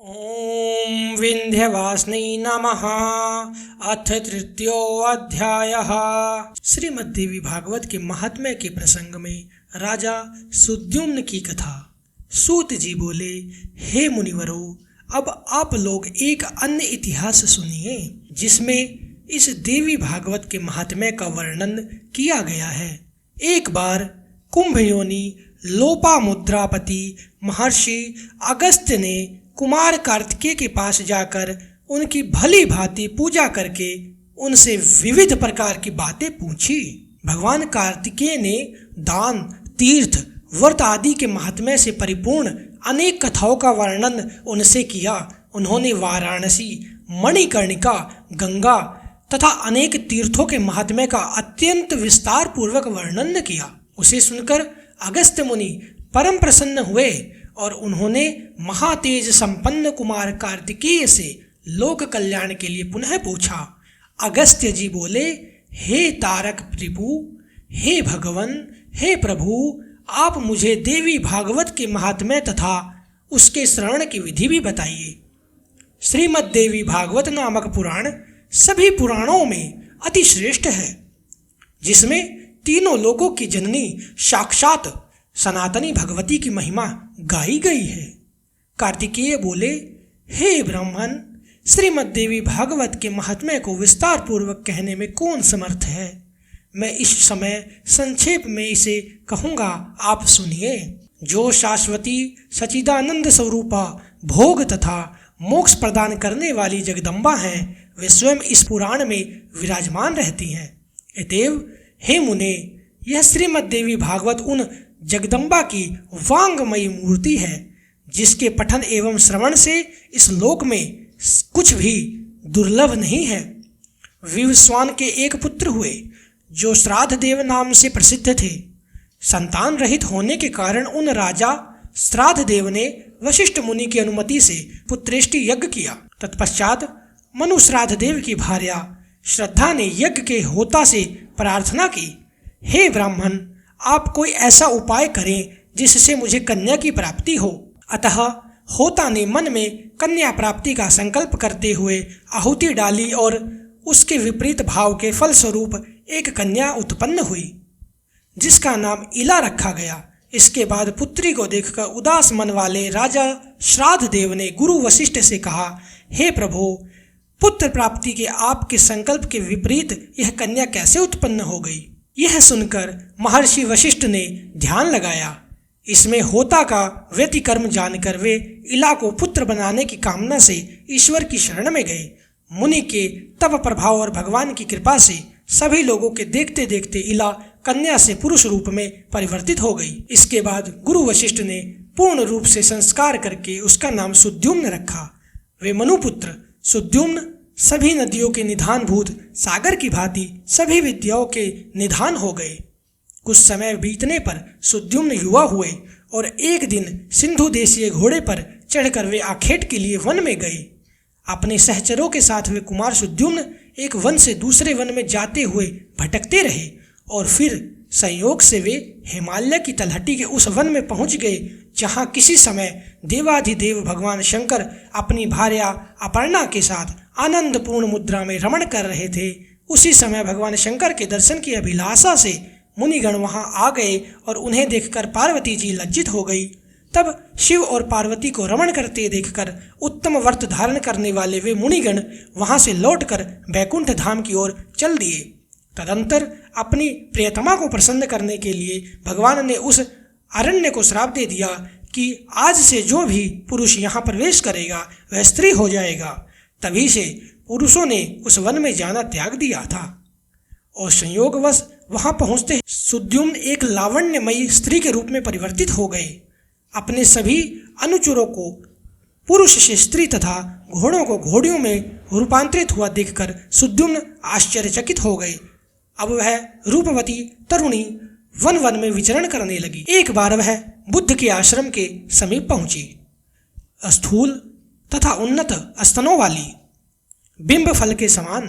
ॐ विंध्यवासिनी नमः। अथ तृतीयोऽध्यायः। श्रीमद्देवी भागवत के महात्म्य के प्रसंग में राजा सुद्युम्न की कथा। सूत जी बोले, हे मुनिवरों, अब आप लोग एक अन्य इतिहास सुनिए जिसमें इस देवी भागवत के महात्म्य का वर्णन किया गया है। एक बार कुंभयोनि लोपामुद्रापति महर्षि अगस्त्य ने कुमार कार्तिकेय के पास जाकर उनकी भली भांति पूजा करके उनसे विविध प्रकार की बातें पूछी। भगवान कार्तिकेय ने दान, तीर्थ, व्रत आदि के महात्म्य से परिपूर्ण अनेक कथाओं का वर्णन उनसे किया। उन्होंने वाराणसी, मणिकर्णिका, गंगा तथा अनेक तीर्थों के महात्म्य का अत्यंत विस्तार पूर्वक वर्णन किया। उसे सुनकर अगस्त्य मुनि परम प्रसन्न हुए और उन्होंने महातेज संपन्न कुमार कार्तिकेय से लोक कल्याण के लिए पुनः पूछा। अगस्त्य जी बोले, हे तारक रिपु, हे भगवन, हे प्रभु, आप मुझे देवी भागवत के महात्म्य तथा उसके श्रवण की विधि भी बताइए। श्रीमद् देवी भागवत नामक पुराण सभी पुराणों में अति श्रेष्ठ है, जिसमें तीनों लोकों की जननी साक्षात सनातनी भगवती की महिमा गाई गई है। कार्तिकेय बोले, हे ब्राह्मण, श्रीमद् देवी भागवत के महात्म्य को विस्तार पूर्वक कहने में कौन समर्थ है। मैं इस समय संक्षेप में इसे कहूँगा, आप सुनिए। जो शाश्वती सचिदानंद स्वरूपा भोग तथा मोक्ष प्रदान करने वाली जगदम्बा हैं, वे स्वयं इस पुराण में विराजमान रहती हैं। अतएव हे मुने, यह श्रीमद् देवी भागवत उन जगदम्बा की वांगमयी मूर्ति है, जिसके पठन एवं श्रवण से इस लोक में कुछ भी दुर्लभ नहीं है। विवस्वान के एक पुत्र हुए, जो श्राद्ध देव नाम से प्रसिद्ध थे। संतान रहित होने के कारण उन राजा श्राद्ध देव ने वशिष्ठ मुनि की अनुमति से पुत्रेष्टि यज्ञ किया। तत्पश्चात मनु श्राद्ध देव की भार्या श्रद्धा ने यज्ञ के होता से प्रार्थना की, हे ब्राह्मण, आप कोई ऐसा उपाय करें जिससे मुझे कन्या की प्राप्ति हो। अतः होता ने मन में कन्या प्राप्ति का संकल्प करते हुए आहुति डाली और उसके विपरीत भाव के फलस्वरूप एक कन्या उत्पन्न हुई, जिसका नाम इला रखा गया। इसके बाद पुत्री को देखकर उदास मन वाले राजा श्राद्ध देव ने गुरु वशिष्ठ से कहा, हे प्रभु, पुत्र प्राप्ति के आपके संकल्प के विपरीत यह कन्या कैसे उत्पन्न हो गई। यह सुनकर महर्षि वशिष्ठ ने ध्यान लगाया। इसमें होता का व्यतिकर्म जानकर वे इला को पुत्र बनाने की कामना से ईश्वर की शरण में गए। मुनि के तप प्रभाव और भगवान की कृपा से सभी लोगों के देखते देखते इला कन्या से पुरुष रूप में परिवर्तित हो गई। इसके बाद गुरु वशिष्ठ ने पूर्ण रूप से संस्कार करके उसका नाम सुद्युम्न रखा। वे मनुपुत्र सुद्युम्न सभी नदियों के निधानभूत सागर की भांति सभी विद्याओं के निधान हो गए। कुछ समय बीतने पर सुद्युम्न युवा हुए और एक दिन सिंधु देशीय घोड़े पर चढ़कर वे आखेट के लिए वन में गए। अपने सहचरों के साथ वे कुमार सुद्युम्न एक वन से दूसरे वन में जाते हुए भटकते रहे और फिर संयोग से वे हिमालय की तलहटी के उस वन में पहुंच गए, जहां किसी समय देवाधिदेव भगवान शंकर अपनी भार्या अपर्णा के साथ आनंदपूर्ण मुद्रा में रमण कर रहे थे। उसी समय भगवान शंकर के दर्शन की अभिलाषा से मुनिगण वहां आ गए और उन्हें देखकर पार्वती जी लज्जित हो गई। तब शिव और पार्वती को रमण करते देखकर उत्तम व्रत धारण करने वाले वे मुनिगण वहां से लौटकर बैकुंठ धाम की ओर चल दिए। तदंतर अपनी प्रियतमा को प्रसन्न करने के लिए भगवान ने उस अरण्य को श्राप दे दिया कि आज से जो भी पुरुष यहाँ प्रवेश करेगा वह स्त्री हो जाएगा। तभी से पुरुषों ने उस वन में जाना त्याग दिया था और संयोगवश वहां पहुंचते सुद्युम्न एक लावण्यमयी स्त्री के रूप में परिवर्तित हो गए। अपने सभी अनुचरों को पुरुष से स्त्री तथा घोड़ों को घोड़ियों में रूपांतरित हुआ देखकर सुद्युम्न आश्चर्यचकित हो गए। अब वह रूपवती तरुणी वन वन में विचरण करने लगी। एक बार वह बुद्ध के आश्रम के समीप पहुंची। स्थूल तथा उन्नत स्तनों वाली, बिंब फल के समान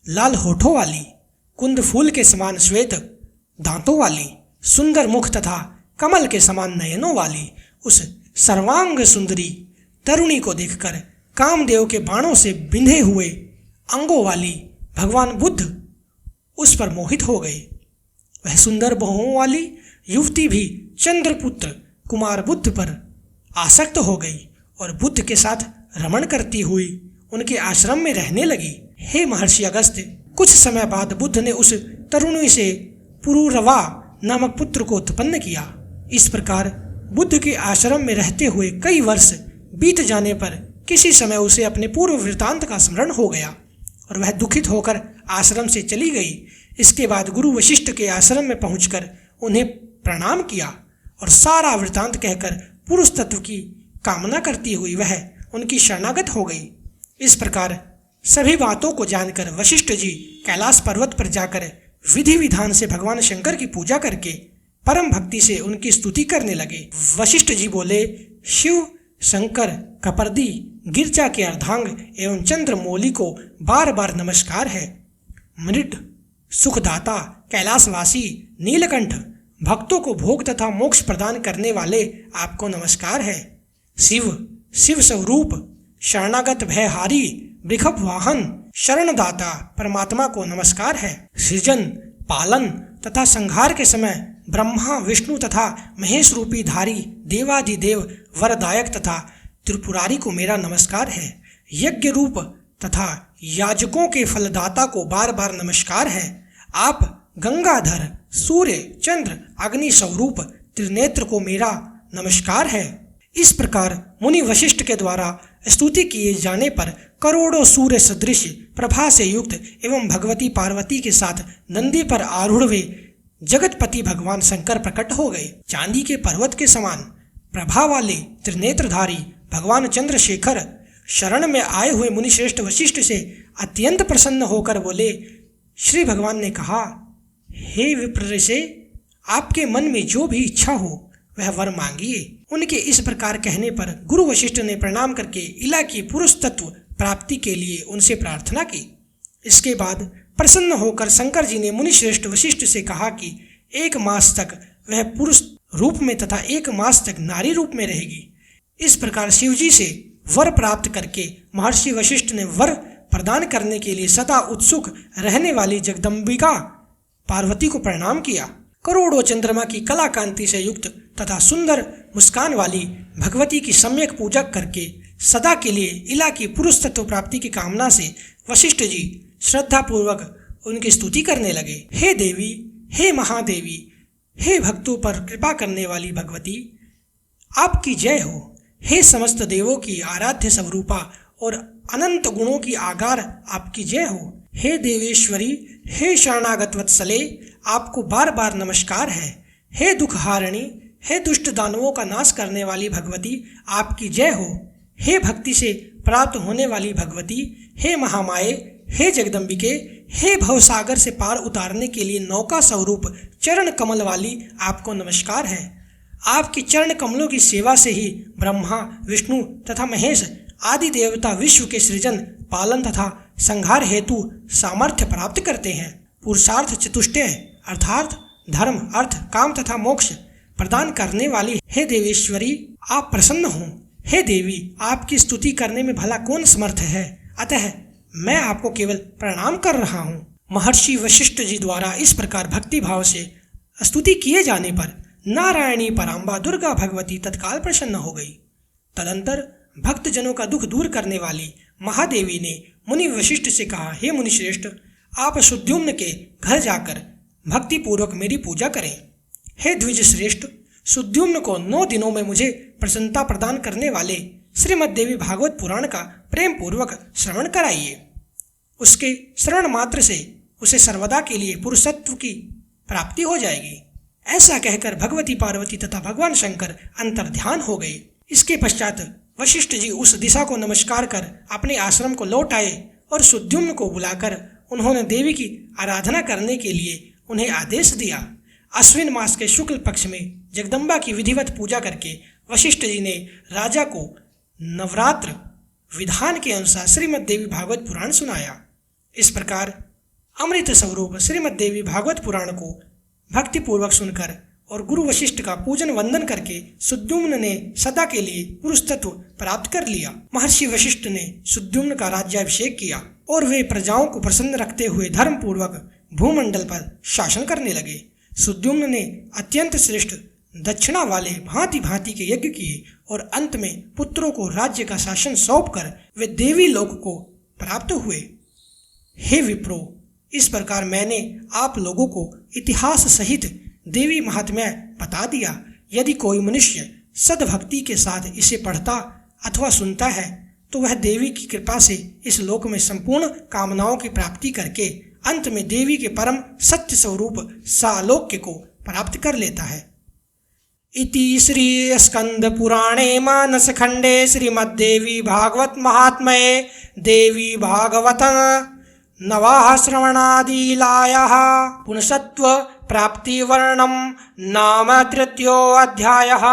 लाल होठों वाली, कुंद फूल के समान श्वेत दांतों वाली, सुंदर मुख तथा कमल के समान नयनों वाली उस सर्वांग सुंदरी तरुणी को देखकर कामदेव के बाणों से बिंधे हुए अंगों वाली भगवान बुद्ध उस पर मोहित हो गए। वह सुंदर बाहों वाली युवती भी चंद्रपुत्र कुमार बुद्ध पर आसक्त हो गई और बुद्ध के साथ रमण करती हुई उनके आश्रम में रहने लगी। हे महर्षि अगस्त्य, कुछ समय बाद बुद्ध ने उस तरुणी से पुरुरवा नामक पुत्र को उत्पन्न किया। इस प्रकार बुद्ध के आश्रम में रहते हुए कई वर्ष बीत जाने पर किसी समय उसे अपने पूर्व वृतांत का स्मरण हो गया और वह दुखित होकर आश्रम से चली गई। इसके बाद गुरु वशिष्ठ के आश्रम में पहुंचकर उन्हें प्रणाम किया और सारा वृतांत कहकर पुरुष तत्व की कामना करती हुई वह उनकी शरणागत हो गई। इस प्रकार सभी बातों को जानकर वशिष्ठ जी कैलाश पर्वत पर जाकर विधि विधान से भगवान शंकर की पूजा करके परम भक्ति से उनकी स्तुति करने लगे। वशिष्ठ जी बोले, शिव शंकर कपर्दी गिरजा के अर्धांग एवं चंद्रमौली को बार बार नमस्कार है। मृड सुखदाता कैलाशवासी नीलकंठ भक्तों को भोग तथा मोक्ष प्रदान करने वाले आपको नमस्कार है। शिव शिव स्वरूप शरणागत भयहारी वृषभ वाहन शरणदाता परमात्मा को नमस्कार है। सृजन पालन तथा संहार के समय ब्रह्मा विष्णु तथा महेश रूपी धारी देवादिदेव वरदायक तथा त्रिपुरारी को मेरा नमस्कार है। यज्ञ रूप तथा याजकों के फलदाता को बार बार नमस्कार है। आप गंगाधर सूर्य चंद्र अग्नि स्वरूप त्रिनेत्र को मेरा नमस्कार है। इस प्रकार मुनि वशिष्ठ के द्वारा स्तुति किए जाने पर करोड़ों सूर्य सदृश प्रभा से युक्त एवं भगवती पार्वती के साथ नंदी पर आरूढ़ वे जगतपति भगवान शंकर प्रकट हो गए। चांदी के पर्वत के समान प्रभा वाले त्रिनेत्रधारी भगवान चंद्रशेखर शरण में आए हुए मुनिश्रेष्ठ वशिष्ठ से अत्यंत प्रसन्न होकर बोले। श्री भगवान ने कहा, हे विप्रऋषि, आपके मन में जो भी इच्छा हो वह वर मांगिए। उनके इस प्रकार कहने पर गुरु वशिष्ठ ने प्रणाम करके इला की पुरुष तत्व प्राप्ति के लिए उनसे प्रार्थना की। इसके बाद प्रसन्न होकर शंकर जी ने मुनिश्रेष्ठ वशिष्ठ से कहा कि 1 मास तक वह पुरुष रूप में तथा 1 मास तक नारी रूप में रहेगी। इस प्रकार शिवजी से वर प्राप्त करके महर्षि वशिष्ठ ने वर प्रदान करने के लिए सदा उत्सुक रहने वाली जगदम्बिका पार्वती को प्रणाम किया। करोड़ों चंद्रमा की कला कांति से युक्त तथा सुंदर मुस्कान वाली भगवती की सम्यक पूजा करके सदा के लिए इला की पुरुष तत्व प्राप्ति की कामना से वशिष्ठ जी श्रद्धा पूर्वक उनकी स्तुति करने लगे। हे देवी, हे महादेवी, हे भक्तों पर कृपा करने वाली भगवती, आपकी जय हो। हे समस्त देवों की आराध्य स्वरूपा और अनंत गुणों की आगार आपकी जय हो। हे देवेश्वरी, हे शरणागत वत्सले, आपको बार बार नमस्कार है। हे दुखहारिणी, हे दुष्ट दानवों का नाश करने वाली भगवती, आपकी जय हो। हे भक्ति से प्राप्त होने वाली भगवती, हे महामाये, हे जगदम्बिके, हे भवसागर से पार उतारने के लिए नौका स्वरूप चरण कमल वाली, आपको नमस्कार है। आपके चरण कमलों की सेवा से ही ब्रह्मा विष्णु तथा महेश आदि देवता विश्व के सृजन पालन तथा संहार हेतु सामर्थ्य प्राप्त करते हैं। पुरुषार्थ चतुष्टय अर्थात धर्म अर्थ काम तथा मोक्ष प्रदान करने वाली हे देवेश्वरी, आप प्रसन्न हो। हे देवी, आपकी स्तुति करने में भला कौन समर्थ है, अतः मैं आपको केवल प्रणाम कर रहा हूँ। महर्षि वशिष्ठ जी द्वारा इस प्रकार भक्ति भाव से स्तुति किए जाने पर नारायणी पराम्बा दुर्गा भगवती तत्काल प्रसन्न हो गई। तदंतर भक्तजनों का दुख दूर करने वाली महादेवी ने मुनि वशिष्ठ से कहा, हे मुनिश्रेष्ठ, आप सुद्युम्न के घर जाकर भक्ति पूर्वक मेरी पूजा करें। हे द्विज श्रेष्ठ, सुद्युम्न को 9 दिनों में मुझे प्रसन्नता प्रदान करने वाले श्रीमद्देवी भागवत पुराण का प्रेम पूर्वक श्रवण कराइए। उसके श्रवण मात्र से उसे सर्वदा के लिए पुरुषत्व की प्राप्ति हो जाएगी। ऐसा कहकर भगवती पार्वती तथा भगवान शंकर अंतर्ध्यान हो गए। इसके पश्चात वशिष्ठ जी उस दिशा को नमस्कार कर अपने आश्रम को लौट आए और सुद्युम्न को बुलाकर उन्होंने देवी की आराधना करने के लिए उन्हें आदेश दिया। अश्विन मास के शुक्ल पक्ष में जगदम्बा की विधिवत पूजा करके वशिष्ठ जी ने राजा को नवरात्र विधान के अनुसार श्रीमद्देवी भागवत पुराण सुनाया। इस प्रकार अमृत स्वरूप श्रीमद्देवी भागवत पुराण को भक्तिपूर्वक सुनकर और गुरु वशिष्ठ का पूजन वंदन करके सुद्युम्न ने सदा के लिए पुरुष तत्व प्राप्त कर लिया। महर्षि वशिष्ठ ने सुद्युम्न का राज्याभिषेक किया और वे प्रजाओं को प्रसन्न रखते हुए धर्म पूर्वक भूमंडल पर शासन करने लगे। सुद्युम्न ने अत्यंत श्रेष्ठ दक्षिणा वाले भांति भांति के यज्ञ किए और अंत में पुत्रों को राज्य का शासन सौंपकर वे देवी लोक को प्राप्त हुए। हे विप्रो, इस प्रकार मैंने आप लोगों को इतिहास सहित देवी महात्म्य बता दिया। यदि कोई मनुष्य सद्भक्ति के साथ इसे पढ़ता अथवा सुनता है तो वह देवी की कृपा से इस लोक में संपूर्ण कामनाओं की प्राप्ति करके अंत में देवी के परम सत्य स्वरूप सालोक्य को प्राप्त कर लेता है। इति श्री स्कंद पुराणे मानस खंडे श्रीमद्देवी भागवत महात्म्ये देवी भागवत नवाः श्रवणादिलायाः पुंसत्व प्राप्ति वर्णनम् नाम तृतीयोऽध्यायः।